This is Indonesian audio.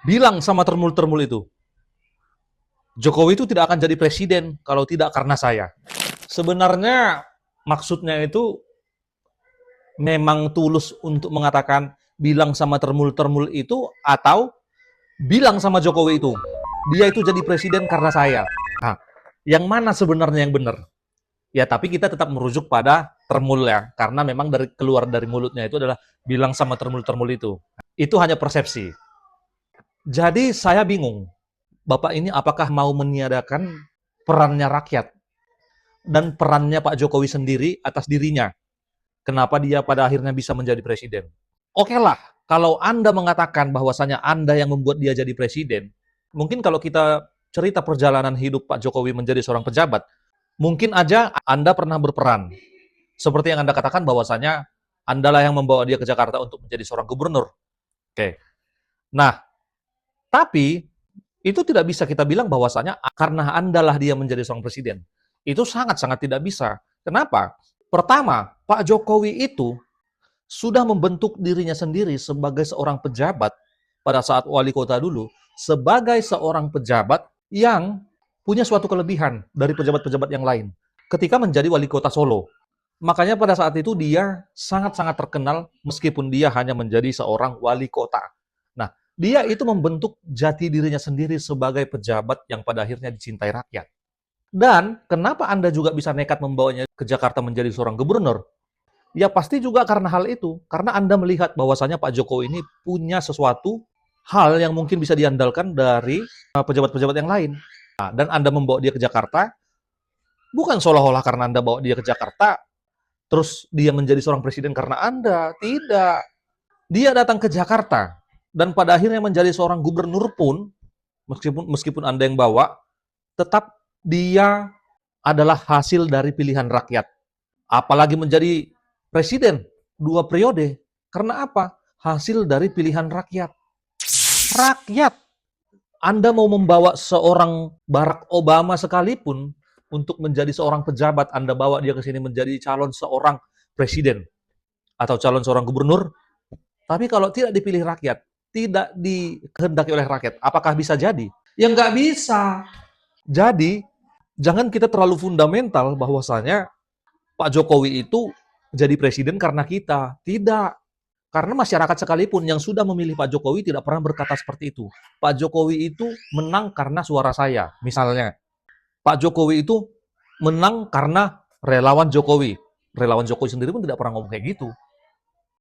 bilang sama termul-termul itu, Jokowi itu tidak akan jadi presiden kalau tidak karena saya. Sebenarnya maksudnya itu memang tulus untuk mengatakan bilang sama termul-termul itu atau bilang sama Jokowi itu, dia itu jadi presiden karena saya. Nah, yang mana sebenarnya yang benar? Ya, tapi kita tetap merujuk pada termul ya, karena memang dari keluar dari mulutnya itu adalah bilang sama termul-termul itu. Itu hanya persepsi. Jadi saya bingung, Bapak ini apakah mau meniadakan perannya rakyat dan perannya Pak Jokowi sendiri atas dirinya? Kenapa dia pada akhirnya bisa menjadi presiden? Oke lah, kalau Anda mengatakan bahwasanya Anda yang membuat dia jadi presiden, mungkin kalau kita cerita perjalanan hidup Pak Jokowi menjadi seorang pejabat, mungkin aja Anda pernah berperan. Seperti yang Anda katakan bahwasanya Anda lah yang membawa dia ke Jakarta untuk menjadi seorang gubernur. Oke. Nah, tapi itu tidak bisa kita bilang bahwasanya karena Anda lah dia menjadi seorang presiden. Itu sangat-sangat tidak bisa. Kenapa? Pertama, Pak Jokowi itu sudah membentuk dirinya sendiri sebagai seorang pejabat pada saat wali kota dulu, sebagai seorang pejabat yang punya suatu kelebihan dari pejabat-pejabat yang lain ketika menjadi wali kota Solo. Makanya pada saat itu dia sangat-sangat terkenal meskipun dia hanya menjadi seorang wali kota. Nah, dia itu membentuk jati dirinya sendiri sebagai pejabat yang pada akhirnya dicintai rakyat. Dan kenapa Anda juga bisa nekat membawanya ke Jakarta menjadi seorang gubernur? Ya pasti juga karena hal itu. Karena Anda melihat bahwasanya Pak Jokowi ini punya sesuatu hal yang mungkin bisa diandalkan dari pejabat-pejabat yang lain. Nah, dan Anda membawa dia ke Jakarta, bukan seolah-olah karena Anda bawa dia ke Jakarta, terus dia menjadi seorang presiden karena Anda. Tidak. Dia datang ke Jakarta, dan pada akhirnya menjadi seorang gubernur pun, meskipun Anda yang bawa, tetap dia adalah hasil dari pilihan rakyat. Apalagi menjadi presiden 2 periode. Karena apa? Hasil dari pilihan rakyat. Rakyat. Anda mau membawa seorang Barack Obama sekalipun untuk menjadi seorang pejabat, Anda bawa dia ke sini menjadi calon seorang presiden atau calon seorang gubernur, tapi kalau tidak dipilih rakyat, tidak dikehendaki oleh rakyat, apakah bisa jadi? Ya nggak bisa. Jadi, jangan kita terlalu fundamental bahwasanya Pak Jokowi itu jadi presiden karena kita. Tidak. Karena masyarakat sekalipun yang sudah memilih Pak Jokowi tidak pernah berkata seperti itu. Pak Jokowi itu menang karena suara saya, misalnya. Pak Jokowi itu menang karena relawan Jokowi. Relawan Jokowi sendiri pun tidak pernah ngomong kayak gitu.